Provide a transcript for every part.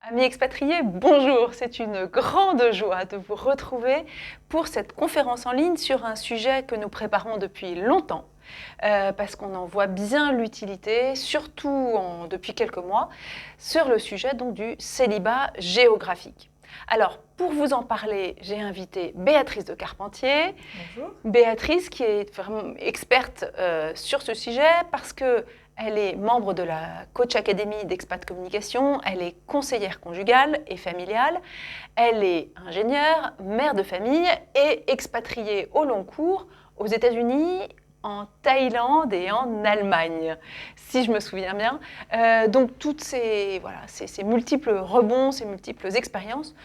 Amis expatriés, bonjour, c'est une grande joie de vous retrouver pour cette conférence en ligne sur un sujet que nous préparons depuis longtemps, parce qu'on en voit bien l'utilité, surtout depuis quelques mois, sur le sujet donc, du célibat géographique. Alors, pour vous en parler, j'ai invité Béatrice de Carpentier. Bonjour. Béatrice qui est vraiment experte sur ce sujet parce que elle est membre de la Coach Academy d'Expat Communication, elle est conseillère conjugale et familiale, elle est ingénieure, mère de famille et expatriée au long cours aux États-Unis, en Thaïlande et en Allemagne, si je me souviens bien. Donc toutes ces multiples rebonds, ces multiples expériences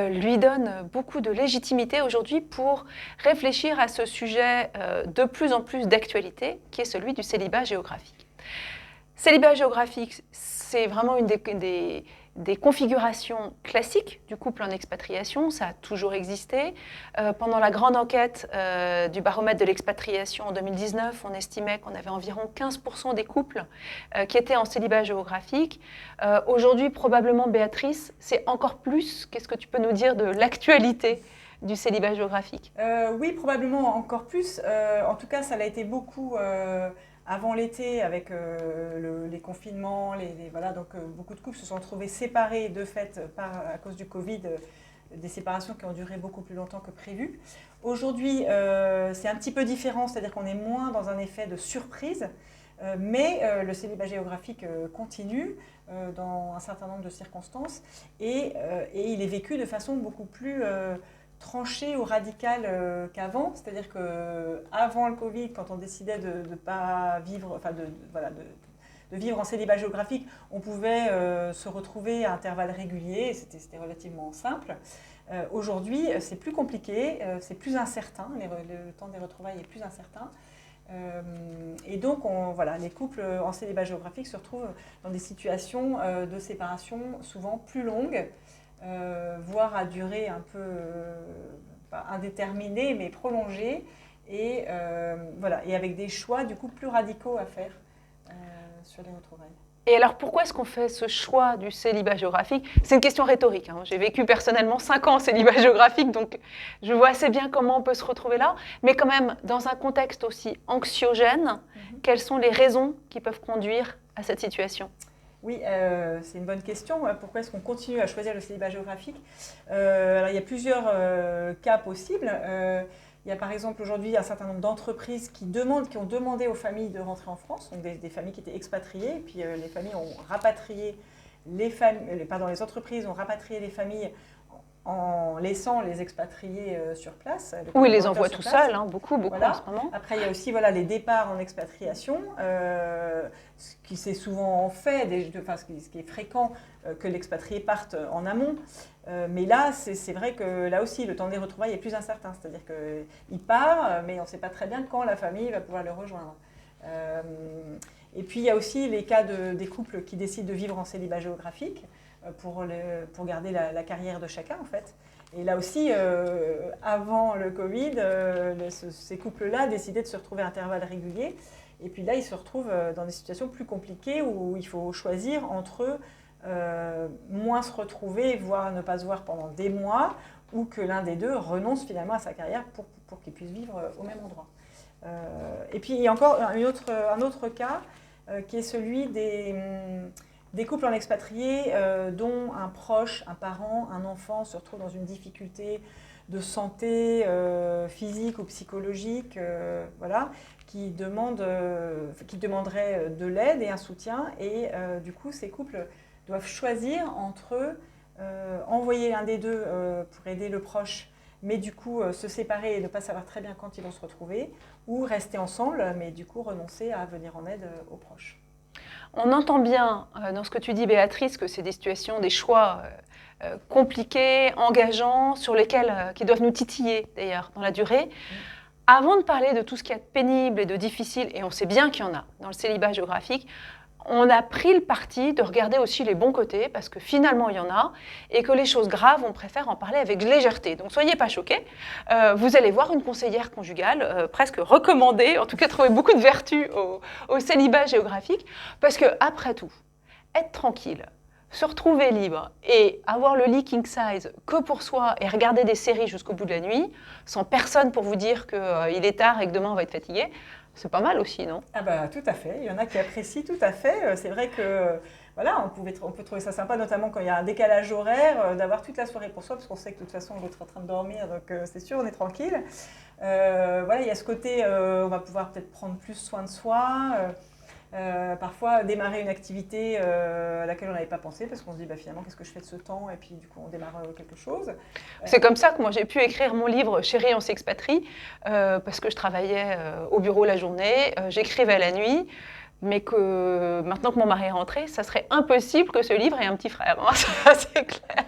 lui donnent beaucoup de légitimité aujourd'hui pour réfléchir à ce sujet de plus en plus d'actualité, qui est celui du célibat géographique. Célibat géographique, c'est vraiment une des configurations classiques du couple en expatriation, ça a toujours existé. Pendant la grande enquête du baromètre de l'expatriation en 2019, on estimait qu'on avait environ 15% des couples qui étaient en célibat géographique. Aujourd'hui, probablement, Béatrice, c'est encore plus. Qu'est-ce que tu peux nous dire de l'actualité du célibat géographique ? Oui, probablement encore plus. En tout cas, ça l'a été beaucoup avant l'été avec les confinements. Voilà, donc, beaucoup de couples se sont retrouvés séparés de fait à cause du Covid, des séparations qui ont duré beaucoup plus longtemps que prévu. Aujourd'hui, c'est un petit peu différent, c'est-à-dire qu'on est moins dans un effet de surprise, mais le célibat géographique continue dans un certain nombre de circonstances et il est vécu de façon beaucoup plus tranché ou radical qu'avant, c'est-à-dire qu'avant le Covid, quand on décidait de ne pas vivre, enfin de vivre en célibat géographique, on pouvait se retrouver à intervalles réguliers, c'était relativement simple. Aujourd'hui, c'est plus compliqué, c'est plus incertain, le temps des retrouvailles est plus incertain. Et donc, les couples en célibat géographique se retrouvent dans des situations de séparation souvent plus longues, voire à durée un peu pas indéterminée, mais prolongée, et avec des choix du coup plus radicaux à faire sur les retrouvailles. Et alors, pourquoi est-ce qu'on fait ce choix du célibat géographique ? C'est une question rhétorique. J'ai vécu personnellement 5 ans en célibat géographique, donc je vois assez bien comment on peut se retrouver là. Mais quand même, dans un contexte aussi anxiogène, quelles sont les raisons qui peuvent conduire à cette situation ? Oui, c'est une bonne question. Pourquoi est-ce qu'on continue à choisir le célibat géographique ? Alors, il y a plusieurs cas possibles. Il y a par exemple aujourd'hui un certain nombre d'entreprises qui ont demandé aux familles de rentrer en France, donc des familles qui étaient expatriées, et puis les familles ont rapatrié les entreprises ont rapatrié les familles en laissant les expatriés sur place. Oui, ils les envoient tout seuls, beaucoup voilà. En ce moment. Après, il y a aussi les départs en expatriation, ce qui s'est souvent fait, ce qui est fréquent, que l'expatrié parte en amont. Mais là, c'est vrai que là aussi, le temps des retrouvailles est plus incertain. C'est-à-dire qu'il part, mais on ne sait pas très bien quand la famille va pouvoir le rejoindre. Et puis, il y a aussi les cas des couples qui décident de vivre en célibat géographique pour garder la carrière de chacun, en fait. Et là aussi, avant le Covid, ces couples-là décidaient de se retrouver à intervalles réguliers. Et puis là, ils se retrouvent dans des situations plus compliquées où il faut choisir entre eux, moins se retrouver, voire ne pas se voir pendant des mois, ou que l'un des deux renonce finalement à sa carrière pour qu'il puisse vivre au même endroit. Et puis il y a encore un autre cas qui est celui des couples en expatrié dont un proche, un parent, un enfant se retrouve dans une difficulté de santé physique ou psychologique, qui demanderait de l'aide et un soutien. Et du coup, ces couples doivent choisir entre envoyer l'un des deux pour aider le proche, mais du coup se séparer et ne pas savoir très bien quand ils vont se retrouver, ou rester ensemble, mais du coup renoncer à venir en aide aux proches. On entend bien dans ce que tu dis, Béatrice, que c'est des situations, des choix compliqués, engageants, qui doivent nous titiller d'ailleurs dans la durée. Avant de parler de tout ce qu'il y a de pénible et de difficile, et on sait bien qu'il y en a dans le célibat géographique, on a pris le parti de regarder aussi les bons côtés, parce que finalement il y en a, et que les choses graves, on préfère en parler avec légèreté. Donc soyez pas choqués, vous allez voir une conseillère conjugale, presque recommandée, en tout cas trouver beaucoup de vertus au célibat géographique, parce que après tout, être tranquille, se retrouver libre et avoir le lit king size que pour soi et regarder des séries jusqu'au bout de la nuit, sans personne pour vous dire qu'il est tard et que demain on va être fatigué, c'est pas mal aussi, non? Ah bah tout à fait, il y en a qui apprécient tout à fait. C'est vrai que voilà, on peut trouver ça sympa, notamment quand il y a un décalage horaire, d'avoir toute la soirée pour soi, parce qu'on sait que de toute façon l'autre est en train de dormir, donc c'est sûr, on est tranquille. Voilà, il y a ce côté, on va pouvoir peut-être prendre plus soin de soi. Parfois démarrer une activité à laquelle on n'avait pas pensé parce qu'on se dit bah, finalement qu'est-ce que je fais de ce temps et puis du coup on démarre quelque chose. C'est comme ça que moi j'ai pu écrire mon livre Chérie on s'expatrie parce que je travaillais au bureau la journée, j'écrivais la nuit, mais que maintenant que mon mari est rentré, ça serait impossible que ce livre ait un petit frère, hein, ça c'est clair.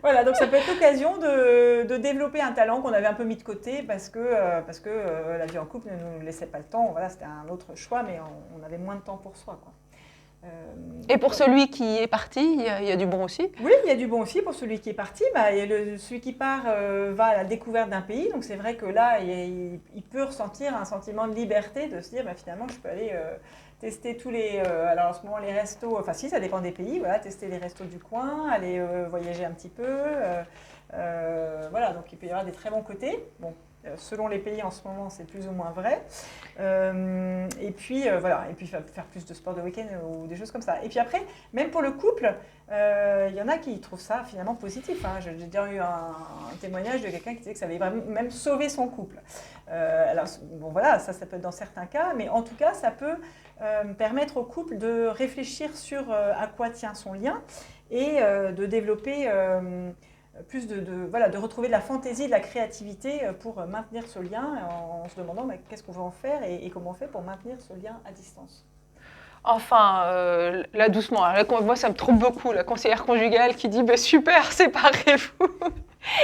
Voilà, donc ça peut être l'occasion de développer un talent qu'on avait un peu mis de côté parce que la vie en couple ne nous laissait pas le temps. Voilà, c'était un autre choix, mais on avait moins de temps pour soi, quoi. Et pour celui qui est parti, il y a du bon aussi? Oui, il y a du bon aussi pour celui qui est parti. Bah, celui qui part va à la découverte d'un pays. Donc c'est vrai que là, il peut ressentir un sentiment de liberté, de se dire bah, finalement, je peux aller tester tous les... alors en ce moment, les restos, enfin si, ça dépend des pays, voilà, tester les restos du coin, aller voyager un petit peu. Voilà, donc il peut y avoir des très bons côtés. Bon, selon les pays en ce moment, c'est plus ou moins vrai. Et puis voilà, et puis faire plus de sport de week-end ou des choses comme ça. Et puis après, même pour le couple, il y en a qui trouvent ça finalement positif, hein. J'ai déjà eu un témoignage de quelqu'un qui disait que ça avait vraiment même sauvé son couple. Alors bon voilà, ça peut être dans certains cas, mais en tout cas, ça peut permettre au couple de réfléchir sur à quoi tient son lien et de développer plus voilà, de retrouver de la fantaisie, de la créativité pour maintenir ce lien en se demandant bah, qu'est-ce qu'on veut en faire et comment on fait pour maintenir ce lien à distance. Enfin, là doucement, là, moi ça me trompe beaucoup, la conseillère conjugale qui dit bah, super, séparez-vous.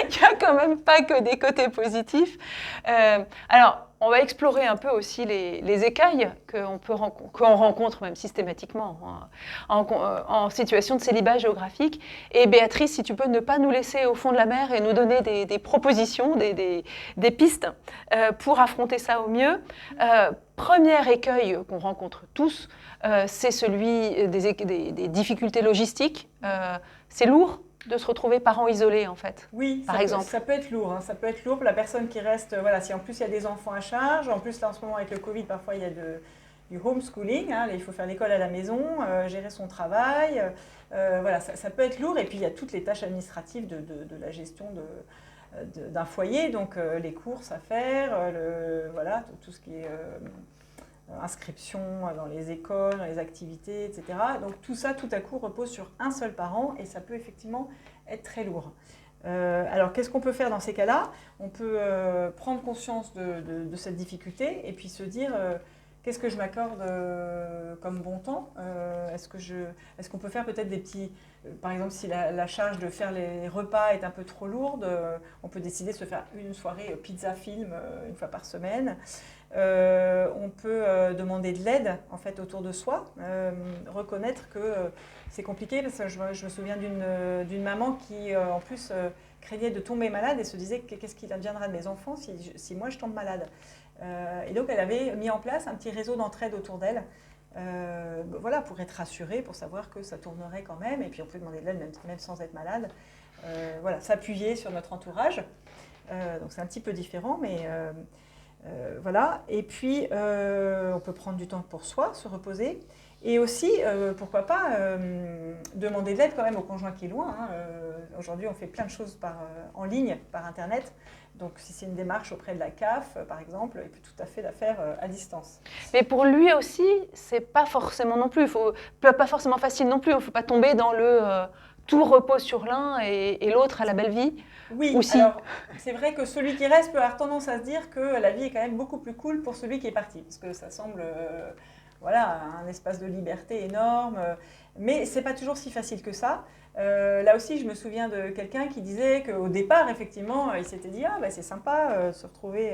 Il n'y a quand même pas que des côtés positifs. Alors, on va explorer un peu aussi les écueils qu'on rencontre même systématiquement en situation de célibat géographique. Et Béatrice, si tu peux ne pas nous laisser au fond de la mer et nous donner des propositions, des pistes pour affronter ça au mieux. Premier écueil qu'on rencontre tous, c'est celui des difficultés logistiques. C'est lourd de se retrouver parent isolé en fait, oui, par exemple. Ça peut être lourd, hein. Ça peut être lourd pour la personne qui reste, voilà, si en plus il y a des enfants à charge, en plus là en ce moment avec le Covid, parfois il y a du homeschooling, hein, il faut faire l'école à la maison, gérer son travail, voilà, ça peut être lourd et puis il y a toutes les tâches administratives de la gestion d'un foyer, donc les courses à faire, voilà, tout ce qui est inscription dans les écoles, dans les activités, etc. Donc tout ça, tout à coup, repose sur un seul parent et ça peut effectivement être très lourd. Alors qu'est-ce qu'on peut faire dans ces cas-là? On peut prendre conscience de cette difficulté et puis se dire qu'est-ce que je m'accorde comme bon temps? Est-ce qu'on peut faire peut-être des petits... par exemple, si la charge de faire les repas est un peu trop lourde, on peut décider de se faire une soirée pizza-film une fois par semaine. On peut demander de l'aide en fait, autour de soi, reconnaître que c'est compliqué parce que je me souviens d'une maman qui en plus craignait de tomber malade et se disait qu'est-ce qu'il adviendra de mes enfants si moi je tombe malade. Et donc elle avait mis en place un petit réseau d'entraide autour d'elle, voilà, pour être rassurée, pour savoir que ça tournerait quand même, et puis on peut demander de l'aide même sans être malade. Voilà, s'appuyer sur notre entourage. Donc c'est un petit peu différent, mais voilà. Et puis on peut prendre du temps pour soi, se reposer. Et aussi, pourquoi pas, demander de l'aide quand même au conjoint qui est loin, hein. Aujourd'hui, on fait plein de choses en ligne, par Internet. Donc, si c'est une démarche auprès de la CAF, par exemple, il peut tout à fait la faire à distance. Mais pour lui aussi, c'est pas forcément non plus, pas forcément facile non plus. Il ne faut pas tomber dans le tout repose sur l'un et l'autre a la belle vie. Oui, aussi. Alors c'est vrai que celui qui reste peut avoir tendance à se dire que la vie est quand même beaucoup plus cool pour celui qui est parti, parce que ça semble voilà, un espace de liberté énorme, mais c'est pas toujours si facile que ça. Là aussi, je me souviens de quelqu'un qui disait qu'au départ, effectivement, il s'était dit « Ah, bah, c'est sympa de se retrouver,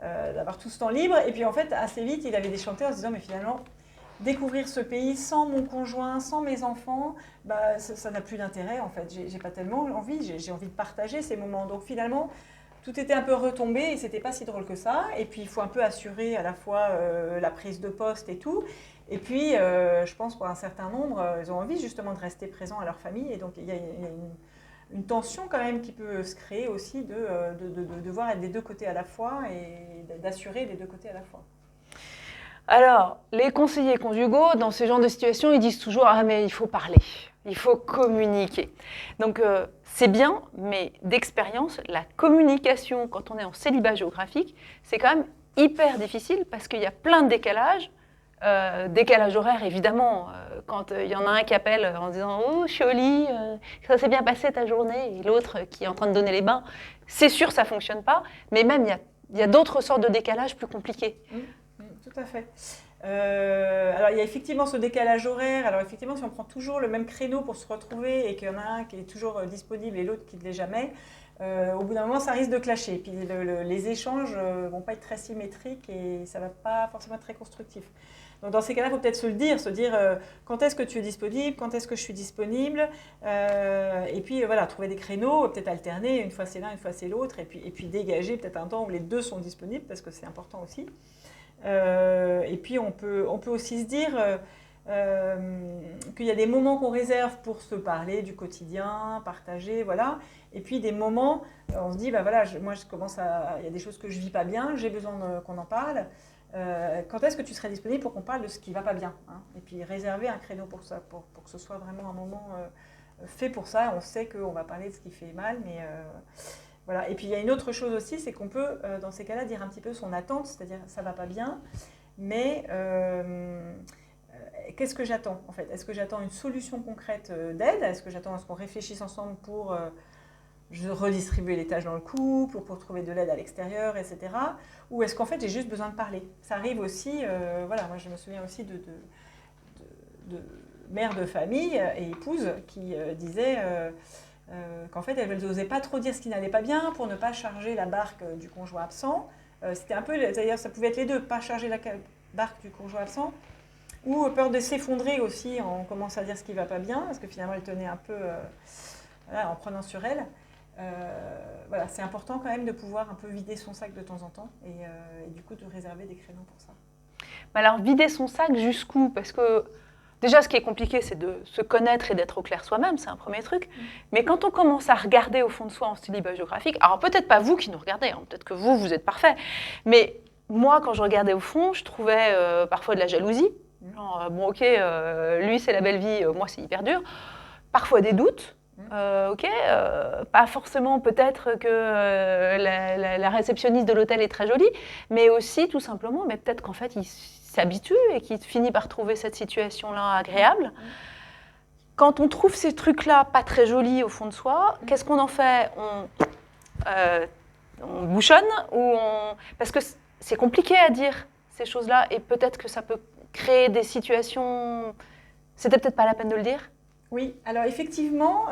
d'avoir tout ce temps libre ». Et puis en fait, assez vite, il avait déchanté en se disant « Mais finalement, découvrir ce pays sans mon conjoint, sans mes enfants, bah, ça n'a plus d'intérêt en fait. J'ai pas tellement envie, j'ai envie de partager ces moments. » Donc finalement, tout était un peu retombé et c'était pas si drôle que ça. Et puis il faut un peu assurer à la fois la prise de poste et tout. Et puis je pense pour un certain nombre, ils ont envie justement de rester présents à leur famille. Et donc il y a une tension quand même qui peut se créer aussi de devoir être des deux côtés à la fois et d'assurer les deux côtés à la fois. Alors, les conseillers conjugaux, dans ce genre de situation, ils disent toujours « Ah, mais il faut parler, il faut communiquer ». Donc, c'est bien, mais d'expérience, la communication, quand on est en célibat géographique, c'est quand même hyper difficile parce qu'il y a plein de décalages. Décalage horaire, évidemment, quand il y en a un qui appelle en disant « Oh, je suis au lit, ça s'est bien passé ta journée » et l'autre qui est en train de donner les bains, c'est sûr, ça ne fonctionne pas, mais même il y a d'autres sortes de décalages plus compliqués. Tout à fait. Alors, il y a effectivement ce décalage horaire. Alors, effectivement, si on prend toujours le même créneau pour se retrouver et qu'il y en a un qui est toujours disponible et l'autre qui ne l'est jamais, au bout d'un moment, ça risque de clasher. Puis, les échanges ne vont pas être très symétriques et ça ne va pas forcément être très constructif. Donc, dans ces cas-là, il faut peut-être se dire quand est-ce que tu es disponible, quand est-ce que je suis disponible, et puis voilà, trouver des créneaux, peut-être alterner, une fois c'est l'un, une fois c'est l'autre, et puis dégager peut-être un temps où les deux sont disponibles, parce que c'est important aussi. Et puis on peut aussi se dire qu'il y a des moments qu'on réserve pour se parler du quotidien, partager, voilà. Et puis des moments, on se dit, bah voilà, il y a des choses que je ne vis pas bien, j'ai besoin qu'on en parle. Quand est-ce que tu serais disponible pour qu'on parle de ce qui ne va pas bien, hein? Et puis réserver un créneau pour ça, pour que ce soit vraiment un moment fait pour ça. On sait qu'on va parler de ce qui fait mal, mais voilà. Et puis il y a une autre chose aussi, c'est qu'on peut dans ces cas-là dire un petit peu son attente, c'est-à-dire ça ne va pas bien, mais qu'est-ce que j'attends en fait? Est-ce que j'attends une solution concrète d'aide? Est-ce que j'attends à ce qu'on réfléchisse ensemble pour redistribuer les tâches dans le couple, pour trouver de l'aide à l'extérieur, etc. Ou est-ce qu'en fait j'ai juste besoin de parler? Ça arrive aussi, voilà, moi je me souviens aussi de mères de famille et épouses qui disaient qu'en fait elles n'osaient pas trop dire ce qui n'allait pas bien pour ne pas charger la barque du conjoint absent. C'était un peu, d'ailleurs ça pouvait être les deux, pas charger la barque du conjoint absent, ou peur de s'effondrer aussi en commençant à dire ce qui ne va pas bien, parce que finalement elle tenait un peu voilà, en prenant sur elle. Voilà, c'est important quand même de pouvoir un peu vider son sac de temps en temps et du coup de réserver des créneaux pour ça. Alors, vider son sac jusqu'où? Parce que déjà, ce qui est compliqué, c'est de se connaître et d'être au clair soi-même, c'est un premier truc. Mais quand on commence à regarder au fond de soi en célibat géographique, alors peut-être pas vous qui nous regardez, hein, peut-être que vous êtes parfait, mais moi, quand je regardais au fond, je trouvais parfois de la jalousie. Genre, bon, ok, lui, c'est la belle vie, moi, c'est hyper dur. Parfois des doutes. Pas forcément peut-être que la réceptionniste de l'hôtel est très jolie, mais aussi tout simplement, mais peut-être qu'en fait il s'habitue et qu'il finit par trouver cette situation-là agréable. Quand on trouve ces trucs-là pas très jolis au fond de soi, qu'est-ce qu'on en fait? On bouchonne parce que c'est compliqué à dire ces choses-là et peut-être que ça peut créer des situations. C'était peut-être pas la peine de le dire. Oui, alors effectivement,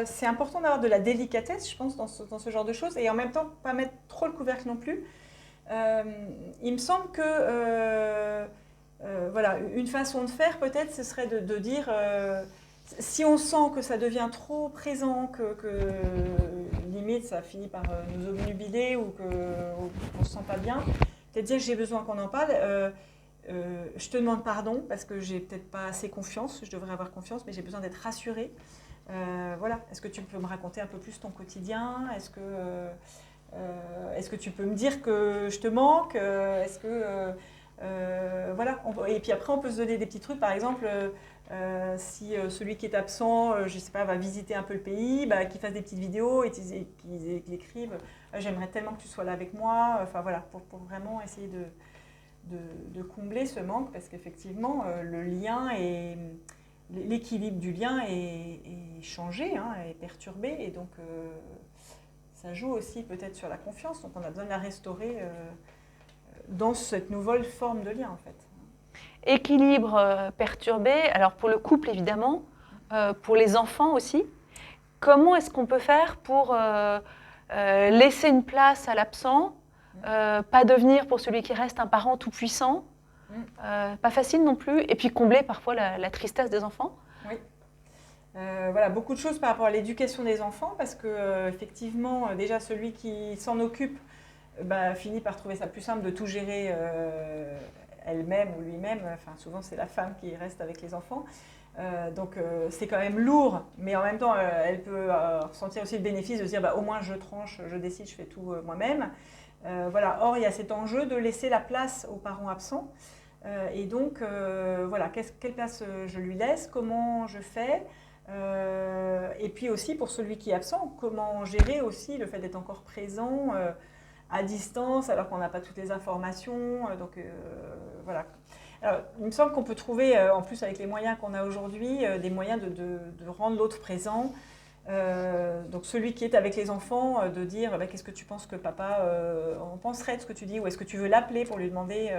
c'est important d'avoir de la délicatesse, je pense, dans ce genre de choses, et en même temps, pas mettre trop le couvercle non plus. Il me semble que, voilà, une façon de faire, peut-être, ce serait de dire, si on sent que ça devient trop présent, que limite, ça finit par nous obnubiler ou qu'on ne se sent pas bien, peut-être dire, j'ai besoin qu'on en parle. Je te demande pardon parce que j'ai peut-être pas assez confiance, je devrais avoir confiance, mais j'ai besoin d'être rassurée. Voilà. Est-ce que tu peux me raconter un peu plus ton quotidien? Est-ce que tu peux me dire que je te manque? Voilà. Et puis après, on peut se donner des petits trucs. Par exemple, si celui qui est absent, je sais pas, va visiter un peu le pays, bah, qu'il fasse des petites vidéos et qu'il écrive j'aimerais tellement que tu sois là avec moi. Enfin voilà, pour vraiment essayer de combler ce manque, parce qu'effectivement, le lien et l'équilibre du lien est changé, hein, est perturbé, et donc ça joue aussi peut-être sur la confiance. Donc on a besoin de la restaurer dans cette nouvelle forme de lien, en fait. Équilibre perturbé, alors pour le couple évidemment, pour les enfants aussi. Comment est-ce qu'on peut faire pour laisser une place à l'absent? Pas devenir pour celui qui reste un parent tout puissant, pas facile non plus, et puis combler parfois la tristesse des enfants. Oui. Voilà, beaucoup de choses par rapport à l'éducation des enfants, parce que effectivement, déjà celui qui s'en occupe finit par trouver ça plus simple de tout gérer elle-même ou lui-même. Enfin, souvent, c'est la femme qui reste avec les enfants. Donc, c'est quand même lourd, mais en même temps, elle peut ressentir aussi le bénéfice de se dire au moins je tranche, je décide, je fais tout moi-même. Voilà. Or, il y a cet enjeu de laisser la place aux parents absents. Et donc, voilà, quelle place je lui laisse, comment je fais. Et puis aussi, pour celui qui est absent, comment gérer aussi le fait d'être encore présent à distance, alors qu'on n'a pas toutes les informations. Voilà. Alors, il me semble qu'on peut trouver, en plus avec les moyens qu'on a aujourd'hui, des moyens de rendre l'autre présent. Donc celui qui est avec les enfants, de dire qu'est-ce que tu penses que papa en penserait de ce que tu dis, ou est-ce que tu veux l'appeler pour lui demander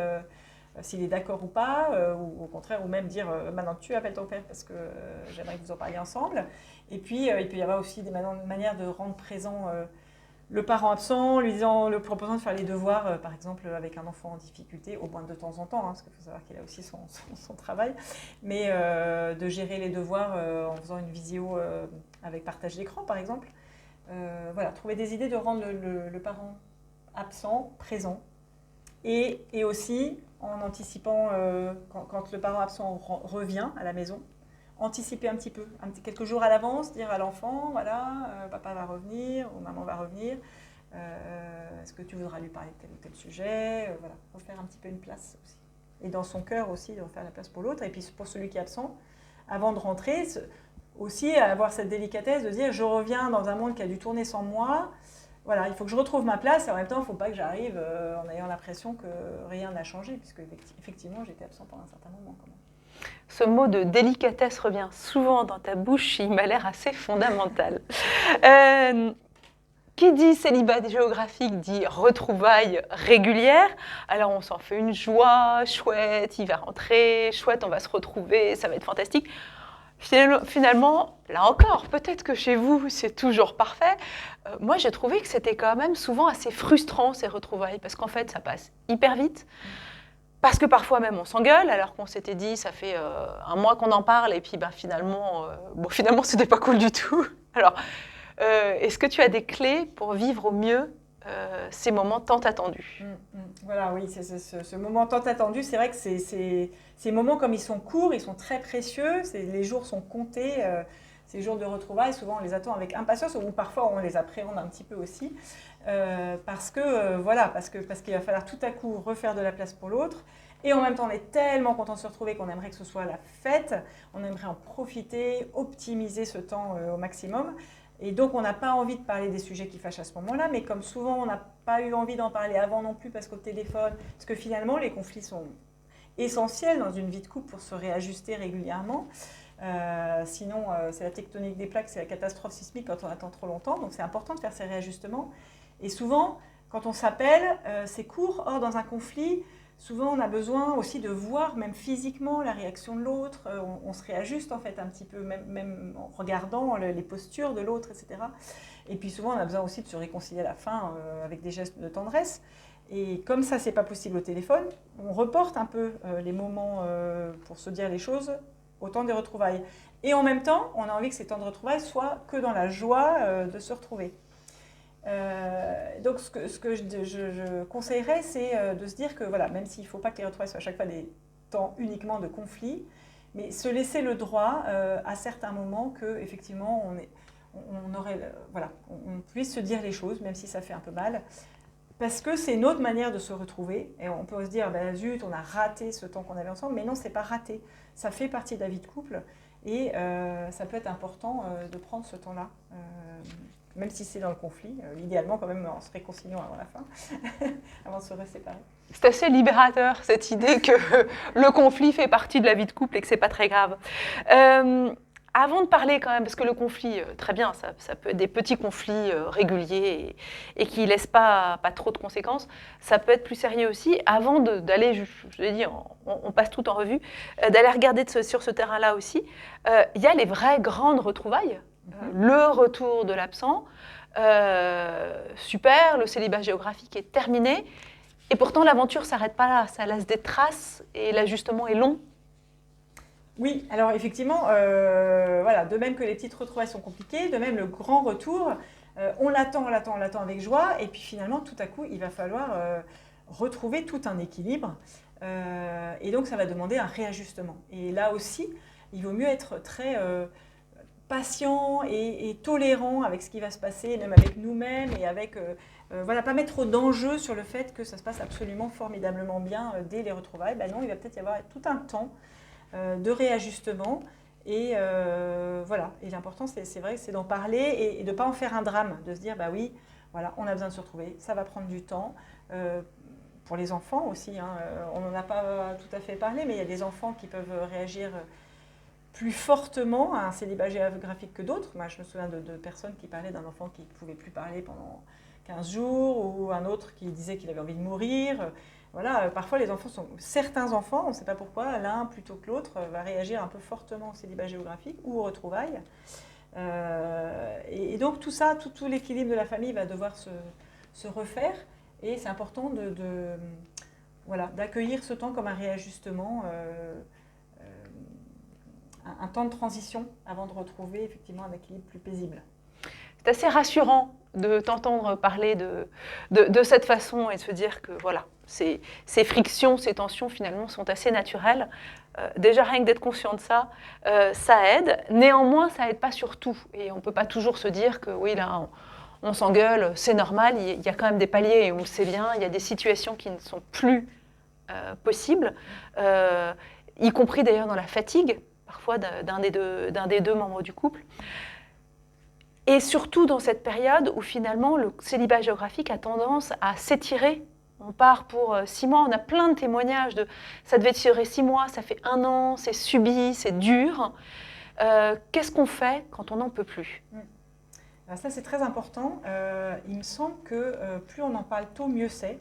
s'il est d'accord ou pas, ou au contraire, ou même dire maintenant tu appelles ton père parce que j'aimerais que vous en parliez ensemble. Et puis il peut y avoir aussi des manières de rendre présent le parent absent, le proposant de faire les devoirs, par exemple avec un enfant en difficulté, au moins de temps en temps, parce qu'il faut savoir qu'il a aussi son travail, mais de gérer les devoirs en faisant une visio avec partage d'écran, par exemple. Voilà, trouver des idées de rendre le parent absent présent, et aussi en anticipant, quand le parent absent revient à la maison, anticiper un petit peu, quelques jours à l'avance, dire à l'enfant, voilà, papa va revenir, ou maman va revenir, est-ce que tu voudras lui parler de tel ou tel sujet, voilà, refaire un petit peu une place aussi. Et dans son cœur aussi, de refaire la place pour l'autre. Et puis pour celui qui est absent, avant de rentrer, aussi avoir cette délicatesse de dire, je reviens dans un monde qui a dû tourner sans moi, voilà, il faut que je retrouve ma place, et en même temps, il ne faut pas que j'arrive en ayant l'impression que rien n'a changé, puisque effectivement, j'étais absent pendant un certain moment quand même. Ce mot de délicatesse revient souvent dans ta bouche, il m'a l'air assez fondamental. Qui dit célibat géographique dit retrouvailles régulières. Alors on s'en fait une joie, chouette, il va rentrer, chouette, on va se retrouver, ça va être fantastique. Finalement, là encore, peut-être que chez vous, c'est toujours parfait. Moi, j'ai trouvé que c'était quand même souvent assez frustrant, ces retrouvailles, parce qu'en fait, ça passe hyper vite. Parce que parfois même on s'engueule, alors qu'on s'était dit ça fait un mois qu'on en parle et puis finalement c'était pas cool du tout. Alors, est-ce que tu as des clés pour vivre au mieux ces moments tant attendus? Voilà, oui, ce moment tant attendu, c'est vrai que ces moments, comme ils sont courts, ils sont très précieux, les jours sont comptés, ces jours de retrouvailles, souvent on les attend avec impatience, ou parfois on les appréhende un petit peu aussi. Parce qu'il va falloir tout à coup refaire de la place pour l'autre, et en même temps on est tellement content de se retrouver qu'on aimerait que ce soit la fête, on aimerait en profiter, optimiser ce temps au maximum, et donc on n'a pas envie de parler des sujets qui fâchent à ce moment-là, mais comme souvent on n'a pas eu envie d'en parler avant non plus parce qu'au téléphone, parce que finalement les conflits sont essentiels dans une vie de couple pour se réajuster régulièrement. Sinon, c'est la tectonique des plaques, c'est la catastrophe sismique quand on attend trop longtemps, donc c'est important de faire ces réajustements. Et souvent, quand on s'appelle, c'est court. Or, dans un conflit, souvent, on a besoin aussi de voir, même physiquement, la réaction de l'autre. On se réajuste, en fait, un petit peu, même en regardant les postures de l'autre, etc. Et puis, souvent, on a besoin aussi de se réconcilier à la fin avec des gestes de tendresse. Et comme ça, c'est pas possible au téléphone, on reporte un peu les moments pour se dire les choses au temps des retrouvailles. Et en même temps, on a envie que ces temps de retrouvailles soient que dans la joie de se retrouver. Donc ce que je conseillerais, c'est de se dire que voilà, même s'il ne faut pas que les retrouvailles soient à chaque fois des temps uniquement de conflit, mais se laisser le droit à certains moments qu'effectivement on puisse se dire les choses, même si ça fait un peu mal, parce que c'est une autre manière de se retrouver, et on peut se dire zut, on a raté ce temps qu'on avait ensemble, mais non, c'est pas raté, ça fait partie de la vie de couple, et ça peut être important de prendre ce temps-là. Même si c'est dans le conflit, idéalement quand même en se réconciliant avant la fin, avant de se séparer. C'est assez libérateur cette idée que le conflit fait partie de la vie de couple et que c'est pas très grave. Avant de parler quand même, parce que le conflit, très bien, ça peut être des petits conflits réguliers et qui ne laissent pas trop de conséquences, ça peut être plus sérieux aussi. Avant d'aller, je l'ai dit, on passe tout en revue, d'aller regarder sur ce terrain-là aussi, il y a les vraies grandes retrouvailles. Le retour de l'absent, super, le célibat géographique est terminé, et pourtant l'aventure ne s'arrête pas là, ça laisse des traces et l'ajustement est long. Oui, alors effectivement, voilà, de même que les petites retrouvailles sont compliquées, de même le grand retour, on l'attend avec joie, et puis finalement, tout à coup, il va falloir retrouver tout un équilibre, et donc ça va demander un réajustement. Et là aussi, il vaut mieux être très patient et tolérant avec ce qui va se passer, même avec nous-mêmes, et avec, voilà, pas mettre trop d'enjeux sur le fait que ça se passe absolument formidablement bien dès les retrouvailles. Ben non, il va peut-être y avoir tout un temps de réajustement. Et voilà. Et l'important, c'est vrai, c'est d'en parler et de ne pas en faire un drame, de se dire, bah oui, voilà, on a besoin de se retrouver, ça va prendre du temps. Pour les enfants aussi, hein, on n'en a pas tout à fait parlé, mais il y a des enfants qui peuvent réagir plus fortement à un célibat géographique que d'autres. Moi, je me souviens de personnes qui parlaient d'un enfant qui ne pouvait plus parler pendant 15 jours, ou un autre qui disait qu'il avait envie de mourir. Voilà, parfois certains enfants, on ne sait pas pourquoi, l'un plutôt que l'autre va réagir un peu fortement au célibat géographique ou aux retrouvailles. Et donc tout ça, tout l'équilibre de la famille va devoir se refaire, et c'est important voilà, d'accueillir ce temps comme un réajustement, un temps de transition avant de retrouver effectivement un équilibre plus paisible. C'est assez rassurant de t'entendre parler de cette façon et de se dire que voilà, ces frictions, ces tensions finalement sont assez naturelles. Déjà rien que d'être conscient de ça, ça aide. Néanmoins, ça aide pas sur tout. Et on ne peut pas toujours se dire que oui, là, on s'engueule, c'est normal. Il y a quand même des paliers et on le sait bien. Il y a des situations qui ne sont plus possibles, y compris d'ailleurs dans la fatigue, parfois d'un des deux membres du couple. Et surtout dans cette période où finalement le célibat géographique a tendance à s'étirer. On part pour 6 mois, on a plein de témoignages de ça devait durer 6 mois, ça fait 1 an, c'est subi, c'est dur. Qu'est-ce qu'on fait quand on n'en peut plus? Alors ça, c'est très important. Il me semble que plus on en parle tôt, mieux c'est.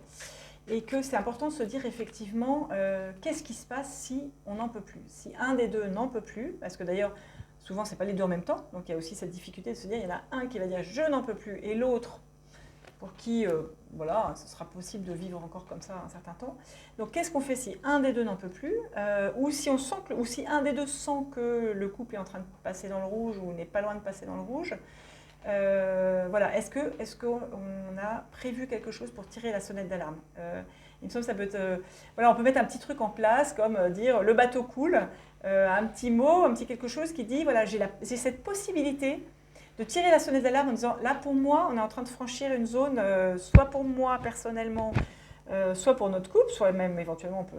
Et que c'est important de se dire effectivement qu'est-ce qui se passe si on n'en peut plus. Si un des deux n'en peut plus, parce que d'ailleurs, souvent, ce n'est pas les deux en même temps. Donc, il y a aussi cette difficulté de se dire, il y en a un qui va dire « je n'en peux plus » et l'autre pour qui, voilà, ce sera possible de vivre encore comme ça un certain temps. Donc, qu'est-ce qu'on fait si un des deux n'en peut plus, ou si un des deux sent que le couple est en train de passer dans le rouge ou n'est pas loin de passer dans le rouge. Voilà, est-ce qu'on a prévu quelque chose pour tirer la sonnette d'alarme? Il me semble que ça peut être, voilà, on peut mettre un petit truc en place, comme dire le bateau coule, un petit mot, un petit quelque chose qui dit voilà, j'ai cette possibilité de tirer la sonnette d'alarme en disant là pour moi, on est en train de franchir une zone, soit pour moi personnellement, soit pour notre couple, soit même éventuellement on peut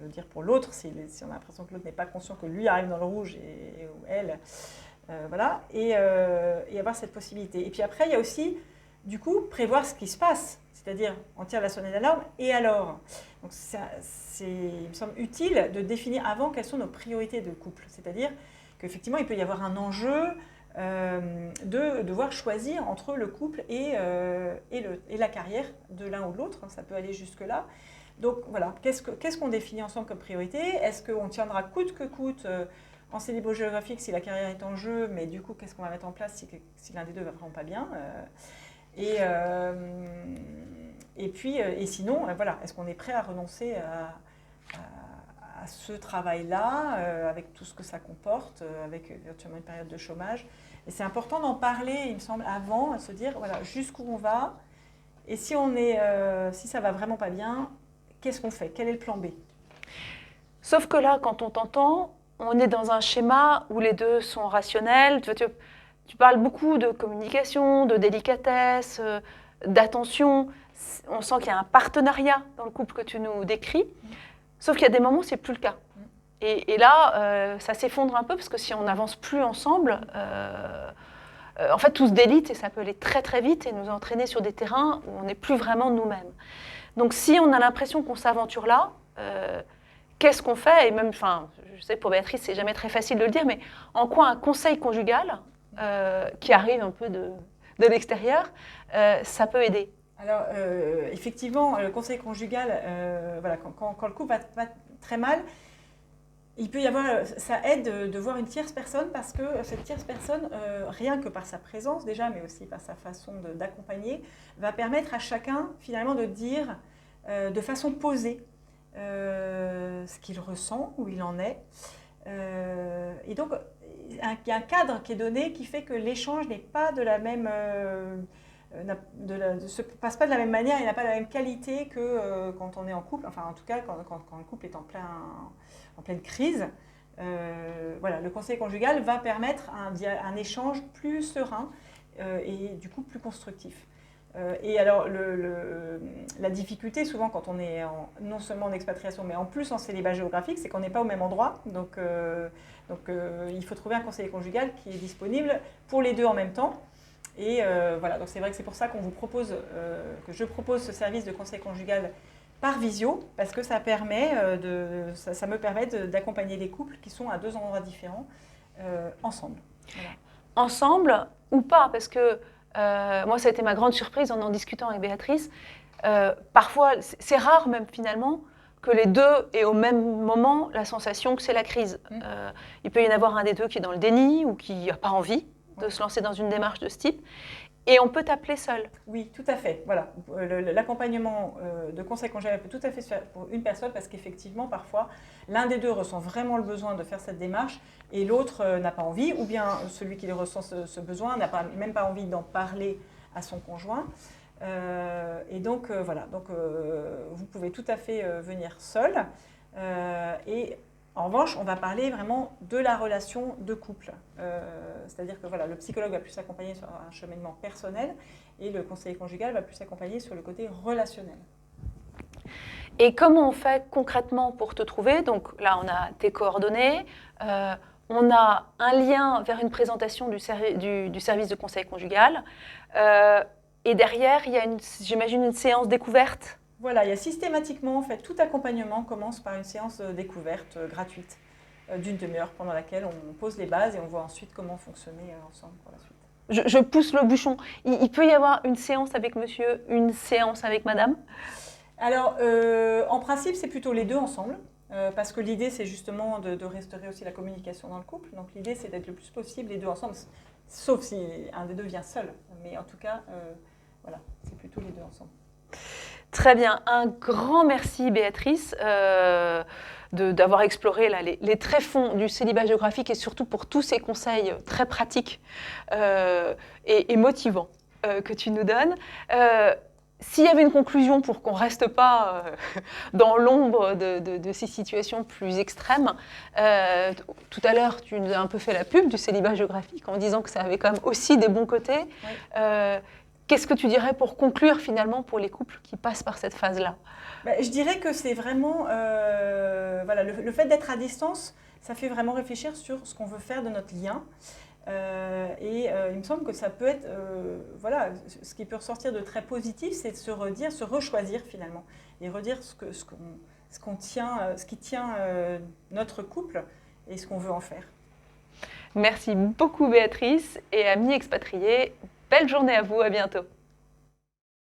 le dire pour l'autre si on a l'impression que l'autre n'est pas conscient que lui arrive dans le rouge ou elle. Voilà, et avoir cette possibilité. Et puis après, il y a aussi, du coup, prévoir ce qui se passe. C'est-à-dire, on tire la sonnette d'alarme, et alors? Donc, il me semble utile de définir avant quelles sont nos priorités de couple. C'est-à-dire qu'effectivement, il peut y avoir un enjeu de devoir choisir entre le couple et la carrière de l'un ou de l'autre. Ça peut aller jusque-là. Donc, voilà, qu'est-ce qu'on définit ensemble comme priorité? Est-ce qu'on tiendra coûte que coûte en célibat géographique si la carrière est en jeu, mais du coup, qu'est-ce qu'on va mettre en place si l'un des deux va vraiment pas bien? Et sinon, voilà, est-ce qu'on est prêt à renoncer à ce travail-là, avec tout ce que ça comporte, avec éventuellement une période de chômage? Et c'est important d'en parler, il me semble, avant, à se dire, voilà, jusqu'où on va, et si ça va vraiment pas bien, qu'est-ce qu'on fait? Quel est le plan B? Sauf que là, quand on t'entend, on est dans un schéma où les deux sont rationnels. Tu parles beaucoup de communication, de délicatesse, d'attention. On sent qu'il y a un partenariat dans le couple que tu nous décris. Sauf qu'il y a des moments où ce n'est plus le cas. Et là, ça s'effondre un peu parce que si on n'avance plus ensemble, en fait, tout se délite et ça peut aller très très vite et nous entraîner sur des terrains où on n'est plus vraiment nous-mêmes. Donc si on a l'impression qu'on s'aventure là, qu'est-ce qu'on fait? Et même, enfin, je sais pour Béatrice, c'est jamais très facile de le dire, mais en quoi un conseil conjugal qui arrive un peu de l'extérieur, ça peut aider? Alors, effectivement, le conseil conjugal, voilà, quand le couple va très mal, il peut y avoir, ça aide de voir une tierce personne parce que cette tierce personne, rien que par sa présence déjà, mais aussi par sa façon d'accompagner, va permettre à chacun finalement de dire de façon posée ce qu'il ressent, où il en est. Et donc, il y a un cadre qui est donné qui fait que l'échange n'est pas de la même, se passe pas de la même manière et n'a pas la même qualité que quand on est en couple. Enfin, en tout cas, quand le couple est en pleine crise. Voilà, le conseil conjugal va permettre un échange plus serein et du coup plus constructif. Et alors, la difficulté, souvent, quand on est non seulement en expatriation, mais en plus en célibat géographique, c'est qu'on n'est pas au même endroit. Donc, il faut trouver un conseiller conjugal qui est disponible pour les deux en même temps. Et voilà, donc c'est vrai que c'est pour ça qu'on vous propose, que je propose ce service de conseil conjugal par visio, parce que ça me permet d'accompagner les couples qui sont à deux endroits différents ensemble. Voilà. Ensemble ou pas, parce que moi, ça a été ma grande surprise en discutant avec Béatrice. Parfois, c'est rare même finalement que les deux aient au même moment la sensation que c'est la crise. Il peut y en avoir un des deux qui est dans le déni ou qui n'a pas envie de se lancer dans une démarche de ce type. Et on peut t'appeler seul. Oui, tout à fait. Voilà. L'accompagnement de conseil conjugal peut tout à fait se faire pour une personne parce qu'effectivement, parfois, l'un des deux ressent vraiment le besoin de faire cette démarche et l'autre n'a pas envie, ou bien celui qui ressent ce besoin n'a même pas envie d'en parler à son conjoint. Et donc, voilà. Donc, vous pouvez tout à fait venir seul. Et en revanche, on va parler vraiment de la relation de couple. C'est-à-dire que voilà, le psychologue va plus s'accompagner sur un cheminement personnel et le conseiller conjugal va plus s'accompagner sur le côté relationnel. Et comment on fait concrètement pour te trouver? Donc là, on a tes coordonnées, on a un lien vers une présentation du service de conseil conjugal. Et derrière, il y a, j'imagine, une séance découverte. Voilà, il y a systématiquement, en fait, tout accompagnement commence par une séance découverte gratuite d'une demi-heure pendant laquelle on pose les bases et on voit ensuite comment fonctionner ensemble pour la suite. Je pousse le bouchon. Il peut y avoir une séance avec monsieur, une séance avec madame? Alors, en principe, c'est plutôt les deux ensemble. Parce que l'idée, c'est justement de restaurer aussi la communication dans le couple. Donc l'idée, c'est d'être le plus possible les deux ensemble, sauf si un des deux vient seul. Mais en tout cas, voilà, c'est plutôt les deux ensemble. Très bien. Un grand merci, Béatrice, d'avoir exploré là, les tréfonds du célibat géographique et surtout pour tous ces conseils très pratiques et motivants que tu nous donnes. S'il y avait une conclusion pour qu'on ne reste pas dans l'ombre de ces situations plus extrêmes, tout à l'heure, tu nous as un peu fait la pub du célibat géographique en disant que ça avait quand même aussi des bons côtés. Oui. Qu'est-ce que tu dirais pour conclure finalement pour les couples qui passent par cette phase-là? Je dirais que c'est vraiment, voilà, le fait d'être à distance, ça fait vraiment réfléchir sur ce qu'on veut faire de notre lien. Il me semble que ça peut être, voilà, ce qui peut ressortir de très positif, c'est de se redire, se rechoisir finalement, et redire ce qui tient notre couple et ce qu'on veut en faire. Merci beaucoup Béatrice et amis expatriés, belle journée à vous, à bientôt.